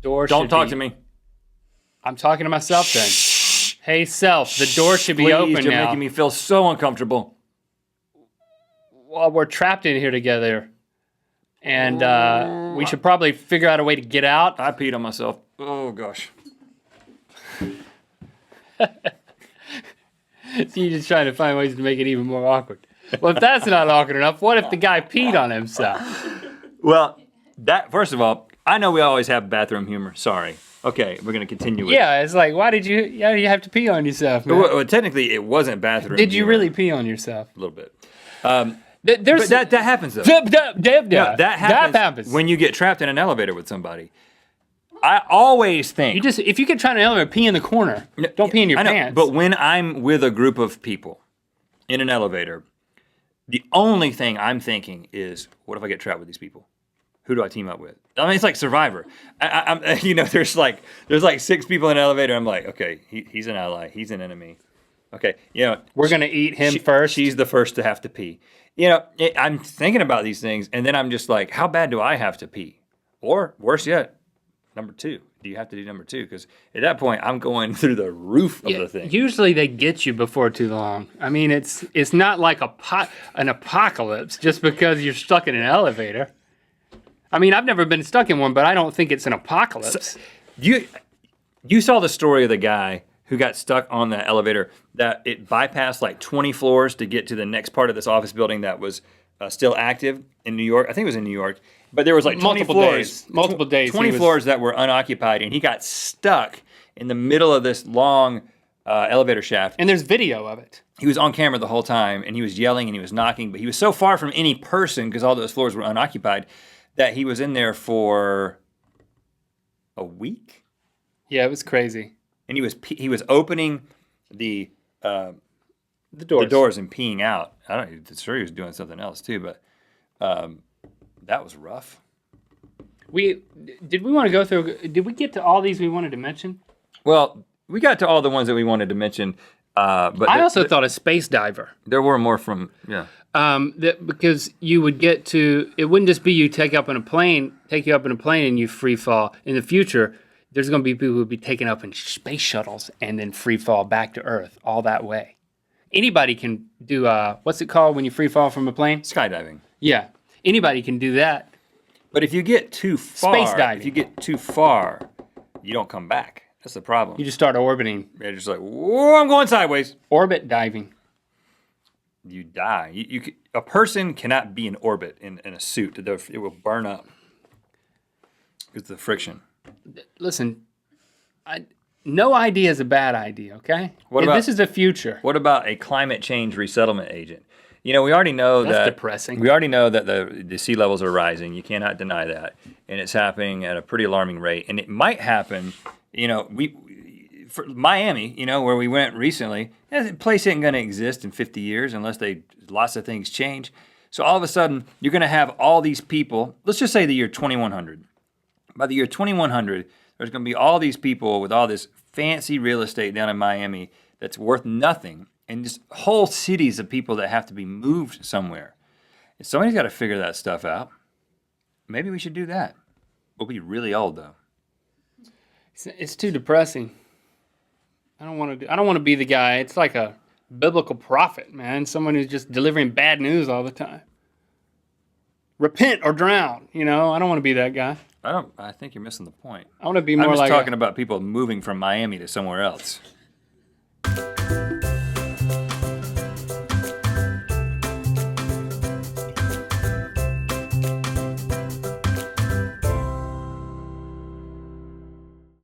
door Don't talk to me. I'm talking to myself then. Hey, self, the door should be open now. You're making me feel so uncomfortable. Well, we're trapped in here together. And we should probably figure out a way to get out. I peed on myself. Oh, gosh. So you're just trying to find ways to make it even more awkward. Well, if that's not awkward enough, what if the guy peed on himself? Well, first of all, I know we always have bathroom humor. Sorry. Okay, we're going to continue with Yeah, it's like, why did you have to pee on yourself, man? Well, technically, it wasn't bathroom Did you humor. really pee on yourself? A little bit. But that happens, though. That happens when you get trapped in an elevator with somebody. I always think... if you get trapped in an elevator, pee in the corner. Don't pee in your pants. But when I'm with a group of people in an elevator, the only thing I'm thinking is, what if I get trapped with these people? Who do I team up with? I mean, it's like Survivor. There's like 6 people in an elevator. I'm like, okay, he's an ally. He's an enemy. Okay, we're gonna eat him first. She's the first to have to pee. I'm thinking about these things, and then I'm just like, how bad do I have to pee? Or worse yet, number 2. Do you have to do number 2? Because at that point, I'm going through the roof of the thing. Usually they get you before too long. I mean, it's not like an apocalypse just because you're stuck in an elevator. I mean, I've never been stuck in one, but I don't think it's an apocalypse. So, you saw the story of the guy who got stuck on the elevator, that it bypassed like 20 floors to get to the next part of this office building that was still active in New York. I think it was in New York. But there was like 20 multiple days. 20 floors that were unoccupied, and he got stuck in the middle of this long elevator shaft. And there's video of it. He was on camera the whole time, and he was yelling and he was knocking, but he was so far from any person because all those floors were unoccupied that he was in there for a week. Yeah, it was crazy. And he was opening the doors and peeing out. I'm sure he was doing something else too, but that was rough. Did we get to all these we wanted to mention? Well, we got to all the ones that we wanted to mention. But I also thought a space diver. There were more from, yeah. Because you would get to, it wouldn't just be you take you up in a plane and you free fall. In the future, there's going to be people who would be taken up in space shuttles and then free fall back to Earth all that way. Anybody can do, what's it called when you free fall from a plane? Skydiving. Yeah. Anybody can do that. But if you get too far, space diving. If you get too far, you don't come back. That's the problem. You just start orbiting. You're just like, whoa, I'm going sideways. Orbit diving. You die. A person cannot be in orbit in a suit. It will burn up. It's the friction. Listen, no idea is a bad idea, okay? This is the future. What about a climate change resettlement agent? We already know That's depressing. We already know that the sea levels are rising. You cannot deny that. And it's happening at a pretty alarming rate. And it might happen, for Miami, where we went recently, the place isn't going to exist in 50 years unless lots of things change. So all of a sudden, you're going to have all these people. Let's just say the year 2100. By the year 2100, there's going to be all these people with all this fancy real estate down in Miami that's worth nothing, and just whole cities of people that have to be moved somewhere. Somebody's got to figure that stuff out. Maybe we should do that. We'll be really old, though. It's too depressing. I don't want to be the guy. It's like a biblical prophet, man. Someone who's just delivering bad news all the time. Repent or drown. I don't want to be that guy. I think you're missing the point. I want to be more I'm just like talking about people moving from Miami to somewhere else.